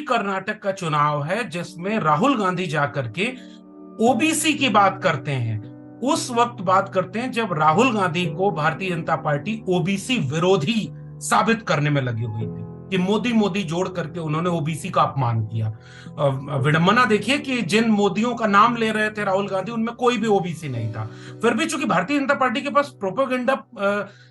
कर्नाटक का चुनाव है जिसमें राहुल गांधी जाकर के ओबीसी की बात करते हैं। उस वक्त बात करते हैं जब राहुल गांधी को भारतीय जनता पार्टी ओबीसी विरोधी साबित करने में लगी हुई थी कि मोदी मोदी जोड़ करके उन्होंने ओबीसी का अपमान किया। विडंबना देखिए कि जिन मोदियों का नाम ले रहे थे राहुल गांधी उनमें कोई भी ओबीसी नहीं था। फिर भी चूंकि भारतीय जनता पार्टी के पास प्रोपेगेंडा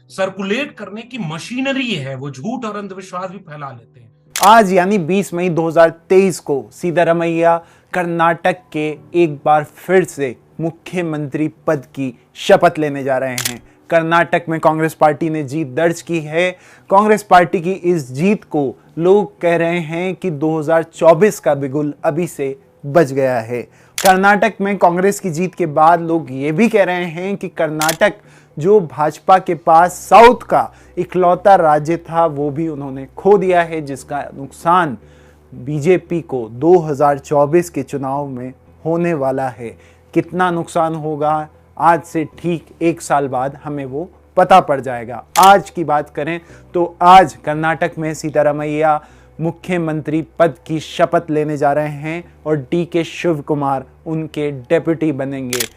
सर्कुलेट करने की मशीनरी है, वो झूठ और अंधविश्वास भी फैला लेते हैं। आज यानी 20 मई 2023 को सिद्धारमैया कर्नाटक के एक बार फिर से मुख्यमंत्री पद की शपथ लेने जा रहे हैं। कर्नाटक में कांग्रेस पार्टी ने जीत दर्ज की है। कांग्रेस पार्टी की इस जीत को लोग कह रहे हैं कि 2024 का बिगुल अभी से बज गया है। कर्नाटक में कांग्रेस की जीत के बाद लोग ये भी कह रहे हैं कि कर्नाटक जो भाजपा के पास साउथ का इकलौता राज्य था वो भी उन्होंने खो दिया है, जिसका नुकसान बीजेपी को 2024 के चुनाव में होने वाला है। कितना नुकसान होगा आज से ठीक एक साल बाद हमें वो पता पड़ जाएगा। आज की बात करें तो आज कर्नाटक में सिद्धारमैया मुख्यमंत्री पद की शपथ लेने जा रहे हैं और डीके शिव कुमार उनके डेप्यूटी बनेंगे।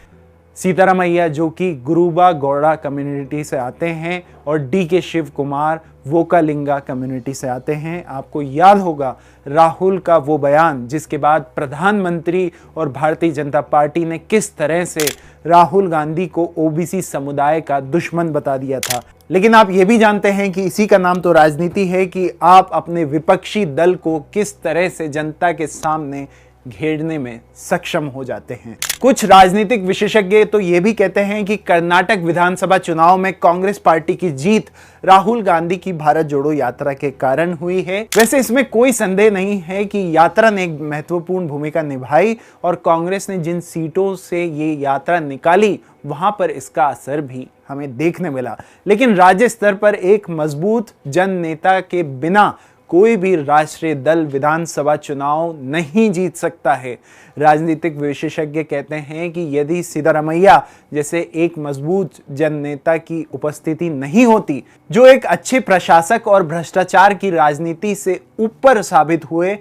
सिद्धारमैया जो कि गुरुबा गौड़ा कम्युनिटी से आते हैं और डीके शिव कुमार वोकालिंगा कम्युनिटी से आते हैं। आपको याद होगा राहुल का वो बयान जिसके बाद प्रधानमंत्री और भारतीय जनता पार्टी ने किस तरह से राहुल गांधी को ओबीसी समुदाय का दुश्मन बता दिया था। लेकिन आप ये भी जानते हैं कि इसी का नाम तो राजनीति है कि आप अपने विपक्षी दल को किस तरह से जनता के सामने घेरने में सक्षम हो जाते हैं। कुछ राजनीतिक विशेषज्ञ तो ये भी कहते हैं कि कर्नाटक विधानसभा चुनाव में कांग्रेस पार्टी की जीत राहुल गांधी की भारत जोड़ो यात्रा के कारण हुई है। वैसे इसमें कोई संदेह नहीं है कि यात्रा ने एक महत्वपूर्ण भूमिका निभाई और कांग्रेस ने जिन सीटों से ये यात्रा निकाली वहां पर इसका असर भी हमें देखने मिला। लेकिन राज्य स्तर पर एक मजबूत जन नेता के बिना कोई भी राष्ट्रीय दल विधानसभा चुनाव नहीं जीत सकता है। राजनीतिक विशेषज्ञ कहते हैं कि यदि सिद्धारमैया जैसे एक मजबूत जन नेता की उपस्थिति नहीं होती, जो एक अच्छे प्रशासक और भ्रष्टाचार की राजनीति से ऊपर साबित हुए,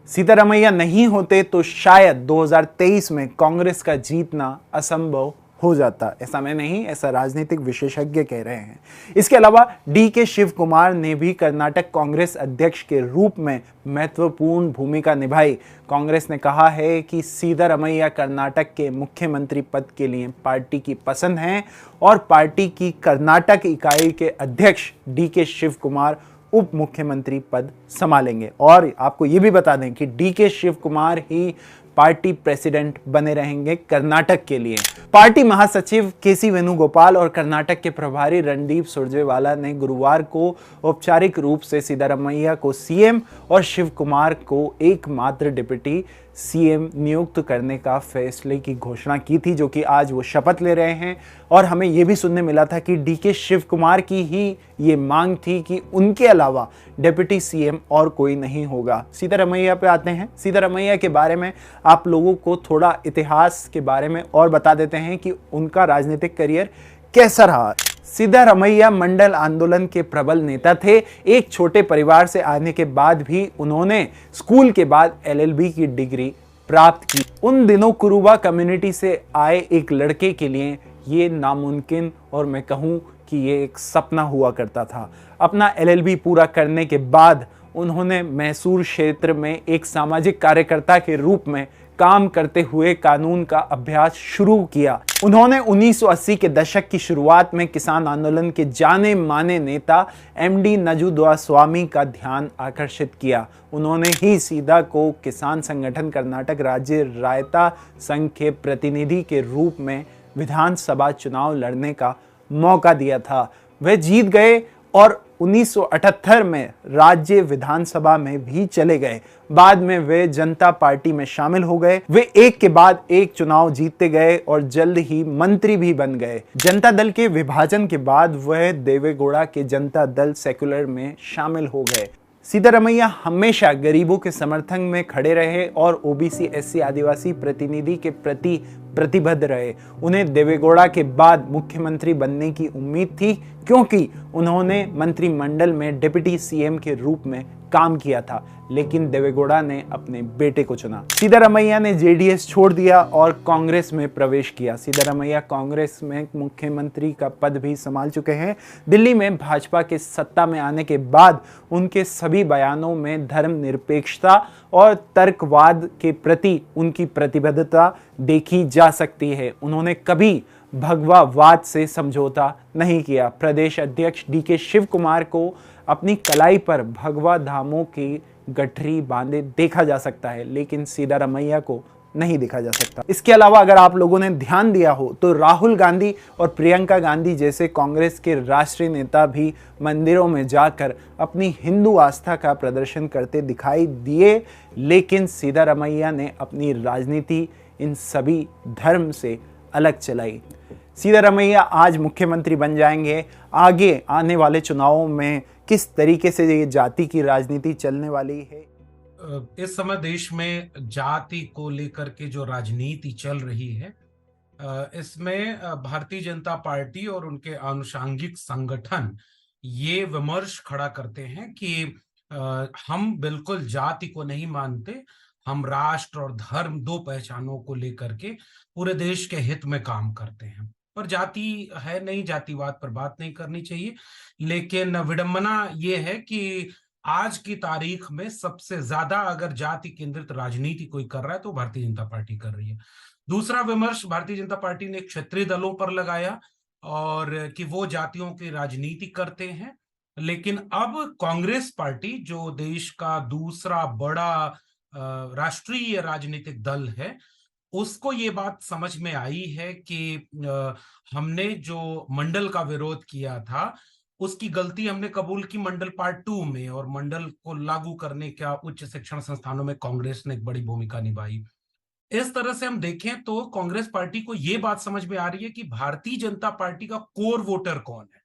सिद्धारमैया नहीं होते तो शायद 2023 में कांग्रेस का जीतना असंभव हो जाता। ऐसा मैं नहीं, ऐसा राजनीतिक विशेषज्ञ कह रहे हैं। इसके अलावा डीके शिव कुमार ने भी कर्नाटक कांग्रेस अध्यक्ष के रूप में महत्वपूर्ण भूमिका निभाई। कांग्रेस ने कहा है कि सिद्धारमैया कर्नाटक के मुख्यमंत्री पद के लिए पार्टी की पसंद हैं और पार्टी की कर्नाटक इकाई के अध्यक्ष डीके शिव कुमार उप मुख्यमंत्री पद संभालेंगे। और आपको ये भी बता दें कि डीके शिव कुमार ही पार्टी प्रेसिडेंट बने रहेंगे कर्नाटक के लिए। पार्टी महासचिव केसी वेणुगोपाल और कर्नाटक के प्रभारी रणदीप सुरजेवाला ने गुरुवार को औपचारिक रूप से सिद्धारमैया को सीएम और शिव कुमार को एकमात्र डिप्टी सीएम नियुक्त करने का फैसले की घोषणा की थी, जो कि आज वो शपथ ले रहे हैं। और हमें यह भी सुनने मिला था कि डीके शिव कुमार की ही ये मांग थी कि उनके अलावा डिप्टी सीएम और कोई नहीं होगा। सिद्धारमैया पे आते हैं। सिद्धारमैया के बारे में आप लोगों को थोड़ा इतिहास के बारे में और बता देते हैं कि उनका राजनीतिक करियर कैसा रहा। सिद्धारमैया मंडल आंदोलन के प्रबल नेता थे। एक छोटे परिवार से आने के बाद भी उन्होंने स्कूल के बाद एलएलबी की डिग्री प्राप्त की। उन दिनों कुरुबा कम्युनिटी से आए एक लड़के के लिए ये नामुमकिन और मैं कहूँ कि ये एक सपना हुआ करता था। अपना एलएलबी पूरा करने के बाद उन्होंने मैसूर क्षेत्र में एक सामाजिक कार्यकर्ता के रूप में काम करते हुए कानून का अभ्यास शुरू किया। उन्होंने 1980 के दशक की शुरुआत में किसान आंदोलन के जाने माने नेता एमडी नजुद्वास्वामी का ध्यान आकर्षित किया। उन्होंने ही सीधा को किसान संगठन कर्नाटक राज्य रायता संघ के प्रतिनिधि के रूप में विधानसभा चुनाव लड़ने का मौका दिया था। वह जीत गए और 1978 में राज्य विधानसभा में भी चले गए। बाद में वे जनता पार्टी में शामिल हो गए। वे एक के बाद एक चुनाव जीतते गए और जल्द ही मंत्री भी बन गए। जनता दल के विभाजन के बाद वह देवेगौड़ा के जनता दल सेक्युलर में शामिल हो गए। सिद्धारमैया हमेशा गरीबों के समर्थन में खड़े रहे और ओबीसी एससी आदिवासी प्रतिनिधि के प्रति प्रतिबद्ध रहे। उन्हें देवेगौड़ा के बाद मुख्यमंत्री बनने की उम्मीद थी, क्योंकि उन्होंने मंत्रिमंडल में डिप्टी सीएम के रूप में काम किया था, लेकिन देवेगौड़ा ने अपने बेटे को चुना। सिद्धारमैया ने जेडीएस छोड़ दिया और कांग्रेस में प्रवेश किया। सिद्धारमैया कांग्रेस में मुख्यमंत्री का पद भी संभाल चुके हैं। दिल्ली में भाजपा के सत्ता में आने के बाद उनके सभी बयानों में धर्मनिरपेक्षता और तर्कवाद के प्रति उनकी प्रतिबद्धता देखी जा सकती है। उन्होंने कभी भगवावाद से समझौता नहीं किया। प्रदेश अध्यक्ष डीके शिव कुमार को अपनी कलाई पर भगवा धामों की गठरी बांधे देखा जा सकता है, लेकिन सिद्धारमैया को नहीं देखा जा सकता। इसके अलावा अगर आप लोगों ने ध्यान दिया हो तो राहुल गांधी और प्रियंका गांधी जैसे कांग्रेस के राष्ट्रीय नेता भी मंदिरों में जाकर अपनी हिंदू आस्था का प्रदर्शन करते दिखाई दिए, लेकिन सिद्धारमैया ने अपनी राजनीति इन सभी धर्म से अलग चलाई। सिद्धारमैया आज मुख्यमंत्री बन जाएंगे। आगे आने वाले चुनावों में किस तरीके से ये जाति की राजनीति चलने वाली है? इस समय देश में जाति को लेकर के जो राजनीति चल रही है, इसमें भारतीय जनता पार्टी और उनके आनुषंगिक संगठन ये विमर्श खड़ा करते हैं कि हम बिल्कुल जाति को नहीं मानते, हम राष्ट्र और धर्म दो पहचानों को लेकर के पूरे देश के हित में काम करते हैं। पर जाति है नहीं, जातिवाद पर बात नहीं करनी चाहिए। लेकिन विडंबना ये है कि आज की तारीख में सबसे ज्यादा अगर जाति केंद्रित राजनीति कोई कर रहा है तो भारतीय जनता पार्टी कर रही है। दूसरा विमर्श भारतीय जनता पार्टी ने क्षेत्रीय दलों पर लगाया और कि वो जातियों की राजनीति करते हैं। लेकिन अब कांग्रेस पार्टी जो देश का दूसरा बड़ा राष्ट्रीय राजनीतिक दल है, उसको ये बात समझ में आई है कि हमने जो मंडल का विरोध किया था उसकी गलती हमने कबूल की मंडल पार्ट 2 में, और मंडल को लागू करने का उच्च शिक्षण संस्थानों में कांग्रेस ने एक बड़ी भूमिका निभाई। इस तरह से हम देखें तो कांग्रेस पार्टी को यह बात समझ में आ रही है कि भारतीय जनता पार्टी का कोर वोटर कौन है।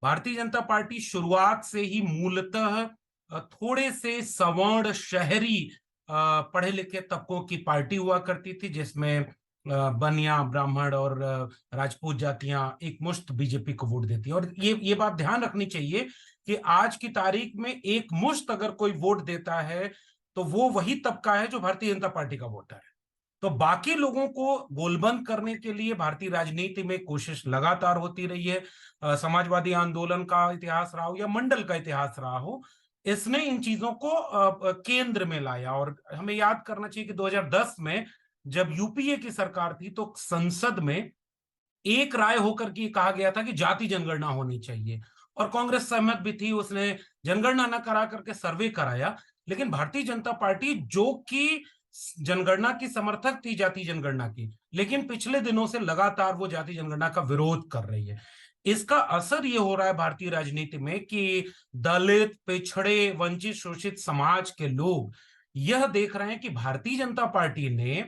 भारतीय जनता पार्टी शुरुआत से ही मूलतः थोड़े से सवर्ण शहरी पढ़े लिखे तबकों की पार्टी हुआ करती थी, जिसमें बनिया, ब्राह्मण और राजपूत जातियां एक मुश्त बीजेपी को वोट देती है। और ये बात ध्यान रखनी चाहिए कि आज की तारीख में एक मुश्त अगर कोई वोट देता है तो वो वही तबका है जो भारतीय जनता पार्टी का वोटर है। तो बाकी लोगों को गोलबंद करने के लिए भारतीय राजनीति में कोशिश लगातार होती रही है। समाजवादी आंदोलन का इतिहास रहा हो या मंडल का इतिहास रहा हो, इसने इन चीजों को केंद्र में लाया। और हमें याद करना चाहिए कि 2010 में जब यूपीए की सरकार थी तो संसद में एक राय होकर के कहा गया था कि जाति जनगणना होनी चाहिए, और कांग्रेस सहमत भी थी। उसने जनगणना न करा करके सर्वे कराया। लेकिन भारतीय जनता पार्टी, जो कि जनगणना की समर्थक थी, जाति जनगणना की, लेकिन पिछले दिनों से लगातार वो जाति जनगणना का विरोध कर रही है। इसका असर ये हो रहा है भारतीय राजनीति में कि दलित, पिछड़े, वंचित, शोषित समाज के लोग यह देख रहे हैं कि भारतीय जनता पार्टी ने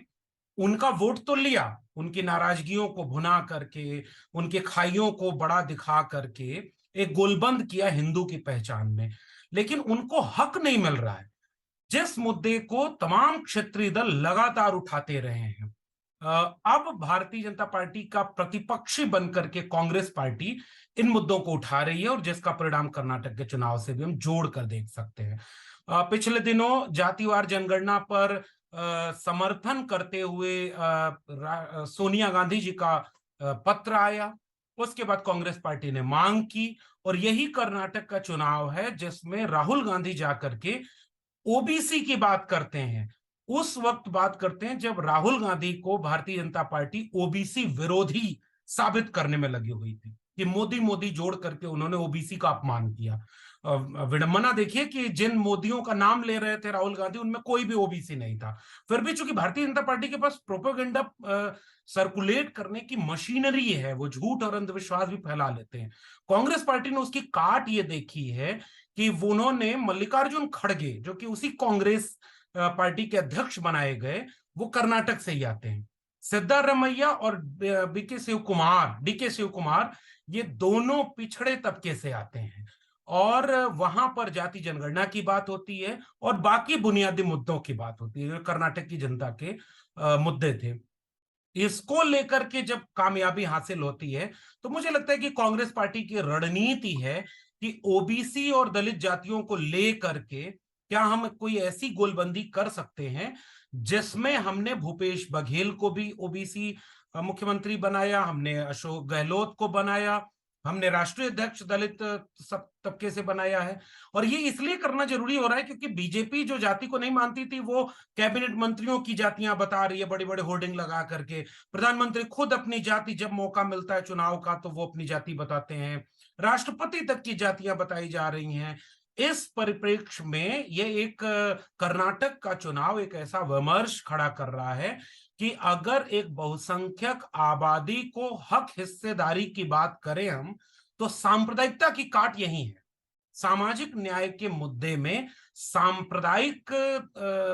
उनका वोट तो लिया, उनकी नाराजगियों को भुना करके, उनके खाइयों को बड़ा दिखा करके एक गोलबंद किया हिंदू की पहचान में, लेकिन उनको हक नहीं मिल रहा है जिस मुद्दे को तमाम क्षेत्रीय दल लगातार उठाते रहे हैं। अब भारतीय जनता पार्टी का प्रतिपक्षी बनकर के कांग्रेस पार्टी इन मुद्दों को उठा रही है, और जिसका परिणाम कर्नाटक के चुनाव से भी हम जोड़ कर देख सकते हैं। पिछले दिनों जातिवार जनगणना पर समर्थन करते हुए सोनिया गांधी जी का पत्र आया। उसके बाद कांग्रेस पार्टी ने मांग की, और यही कर्नाटक का चुनाव है जिसमें राहुल गांधी जाकर के ओबीसी की बात करते हैं। उस वक्त बात करते हैं जब राहुल गांधी को भारतीय जनता पार्टी ओबीसी विरोधी साबित करने में लगी हुई थी कि मोदी मोदी जोड़ करके उन्होंने ओबीसी का अपमान किया। विडंबना देखिए कि जिन मोदियों का नाम ले रहे थे राहुल गांधी, उनमें कोई भी ओबीसी नहीं था। फिर भी चूंकि भारतीय जनता पार्टी के पास प्रोपेगेंडा सर्कुलेट करने की मशीनरी है, वो झूठ और अंधविश्वास भी फैला लेते हैं। कांग्रेस पार्टी ने उसकी काट ये देखी है कि उन्होंने मल्लिकार्जुन खड़गे, जो कि उसी कांग्रेस पार्टी के अध्यक्ष बनाए गए, वो कर्नाटक से ही आते हैं। सिद्धारमैया और डीके शिव कुमार ये दोनों पिछड़े तबके से आते हैं, और वहां पर जाति जनगणना की बात होती है और बाकी बुनियादी मुद्दों की बात होती है, कर्नाटक की जनता के मुद्दे थे। इसको लेकर के जब कामयाबी हासिल होती है तो मुझे लगता है कि कांग्रेस पार्टी की रणनीति है कि ओबीसी और दलित जातियों को लेकर के क्या हम कोई ऐसी गोलबंदी कर सकते हैं जिसमें हमने भूपेश बघेल को भी ओबीसी मुख्यमंत्री बनाया, हमने अशोक गहलोत को बनाया, हमने राष्ट्रीय अध्यक्ष दलित सब तबके से बनाया है। और ये इसलिए करना जरूरी हो रहा है क्योंकि बीजेपी जो जाति को नहीं मानती थी वो कैबिनेट मंत्रियों की जातियां बता रही है, बड़े बड़े होर्डिंग लगा करके। प्रधानमंत्री खुद अपनी जाति जब मौका मिलता है चुनाव का तो वो अपनी जाति बताते हैं, राष्ट्रपति तक की जातियां बताई जा रही हैं। इस परिप्रेक्ष्य में ये एक कर्नाटक का चुनाव एक ऐसा विमर्श खड़ा कर रहा है कि अगर एक बहुसंख्यक आबादी को हक हिस्सेदारी की बात करें हम, तो सांप्रदायिकता की काट यही है। सामाजिक न्याय के मुद्दे में सांप्रदायिक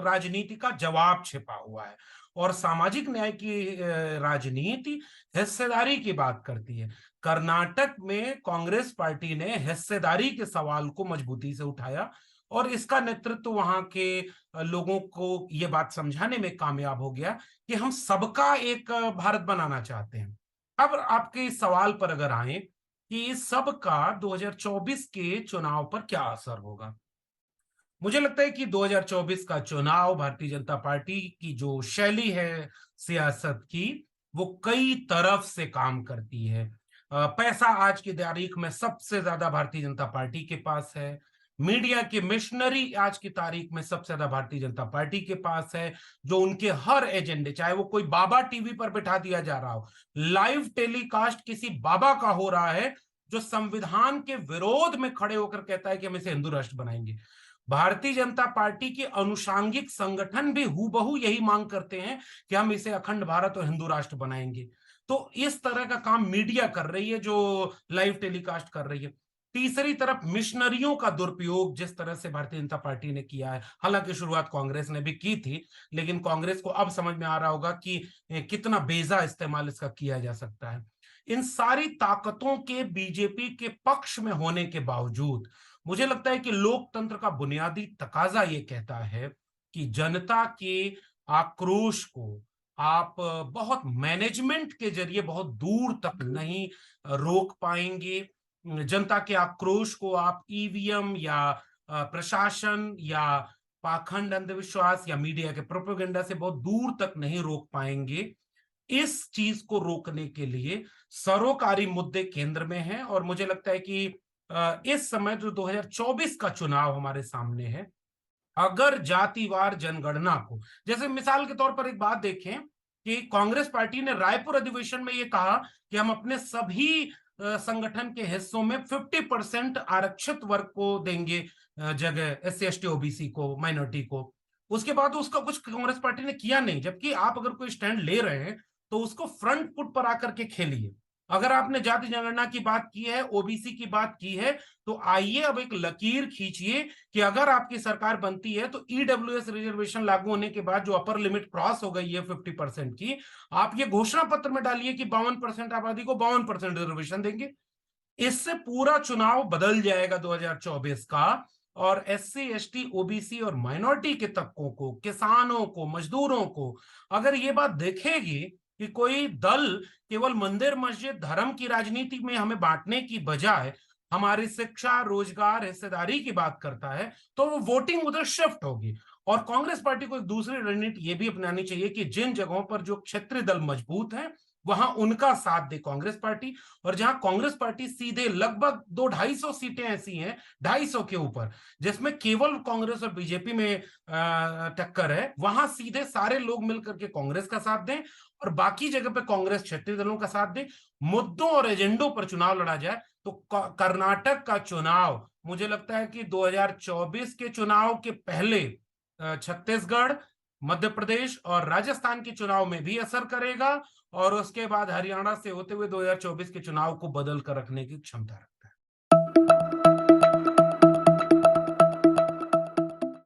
राजनीति का जवाब छिपा हुआ है और सामाजिक न्याय की राजनीति हिस्सेदारी की बात करती है। कर्नाटक में कांग्रेस पार्टी ने हिस्सेदारी के सवाल को मजबूती से उठाया और इसका नेतृत्व वहां के लोगों को यह बात समझाने में कामयाब हो गया कि हम सबका एक भारत बनाना चाहते हैं। अब आपके इस सवाल पर अगर आए कि इस सब का 2024 के चुनाव पर क्या असर होगा, मुझे लगता है कि 2024 का चुनाव भारतीय जनता पार्टी की जो शैली है सियासत की वो कई तरफ से काम करती है। पैसा आज की तारीख में सबसे ज्यादा भारतीय जनता पार्टी के पास है। मीडिया की मिशनरी आज की तारीख में सबसे ज्यादा भारतीय जनता पार्टी के पास है, जो उनके हर एजेंडे, चाहे वो कोई बाबा टीवी पर बैठा दिया जा रहा हो, लाइव टेलीकास्ट किसी बाबा का हो रहा है जो संविधान के विरोध में खड़े होकर कहता है कि हम इसे हिंदू राष्ट्र बनाएंगे। भारतीय जनता पार्टी के अनुषांगिक संगठन भी हूबहू यही मांग करते हैं कि हम इसे अखंड भारत और हिंदू राष्ट्र बनाएंगे। तो इस तरह का काम मीडिया कर रही है जो लाइव टेलीकास्ट कर रही है। तीसरी तरफ मिशनरियों का दुरुपयोग जिस तरह से भारतीय जनता पार्टी ने किया है, हालांकि शुरुआत कांग्रेस ने भी की थी, लेकिन कांग्रेस को अब समझ में आ रहा होगा कि कितना बेजा इस्तेमाल इसका किया जा सकता है। इन सारी ताकतों के बीजेपी के पक्ष में होने के बावजूद मुझे लगता है कि लोकतंत्र का बुनियादी तकाजा ये कहता है कि जनता के आक्रोश को आप बहुत मैनेजमेंट के जरिए बहुत दूर तक नहीं रोक पाएंगे। जनता के आक्रोश को आप ईवीएम या प्रशासन या पाखंड अंधविश्वास या मीडिया के प्रोपेगेंडा से बहुत दूर तक नहीं रोक पाएंगे। इस चीज को रोकने के लिए सरोकारी मुद्दे केंद्र में हैं और मुझे लगता है कि इस समय जो 2024 का चुनाव हमारे सामने है, अगर जातिवार जनगणना को, जैसे मिसाल के तौर पर एक बात देखें कि कांग्रेस पार्टी ने रायपुर अधिवेशन में यह कहा कि हम अपने सभी संगठन के हिस्सों में 50% आरक्षित वर्ग को देंगे जगह, SC ST OBC को, माइनॉरिटी को। उसके बाद उसका कुछ कांग्रेस पार्टी ने किया नहीं। जबकि आप अगर कोई स्टैंड ले रहे हैं तो उसको फ्रंट फुट पर आकर के खेलिए। अगर आपने जाति जनगणना की बात की है, ओबीसी की बात की है, तो आइए अब एक लकीर खींचिए कि अगर आपकी सरकार बनती है तो ईडब्ल्यूएस रिजर्वेशन लागू होने के बाद जो अपर लिमिट क्रॉस हो गई है 50% की, आप ये घोषणा पत्र में डालिए कि 52% आबादी को 52% रिजर्वेशन देंगे। इससे पूरा चुनाव बदल जाएगा 2024 का। और SC ST OBC और माइनॉरिटी के तबकों को, किसानों को, मजदूरों को अगर ये बात देखेगी कि कोई दल केवल मंदिर मस्जिद धर्म की राजनीति में हमें बांटने की बजाय हमारी शिक्षा, रोजगार, हिस्सेदारी की बात करता है, तो वो वोटिंग उधर शिफ्ट होगी। और कांग्रेस पार्टी को एक दूसरी रणनीति ये भी अपनानी चाहिए कि जिन जगहों पर जो क्षेत्रीय दल मजबूत हैं वहां उनका साथ दे कांग्रेस पार्टी, और जहां कांग्रेस पार्टी सीधे लगभग 200-250 सीटें ऐसी हैं, 250 के ऊपर, जिसमें केवल कांग्रेस और बीजेपी में टक्कर है, वहां सीधे सारे लोग मिलकर के कांग्रेस का साथ दें और बाकी जगह पे कांग्रेस क्षेत्रीय दलों का साथ दे, मुद्दों और एजेंडों पर चुनाव लड़ा जाए। तो कर्नाटक का चुनाव मुझे लगता है कि 2024 के चुनाव के पहले छत्तीसगढ़, मध्य प्रदेश और राजस्थान के चुनाव में भी असर करेगा और उसके बाद हरियाणा से होते हुए 2024 के चुनाव को बदल कर रखने की क्षमता है।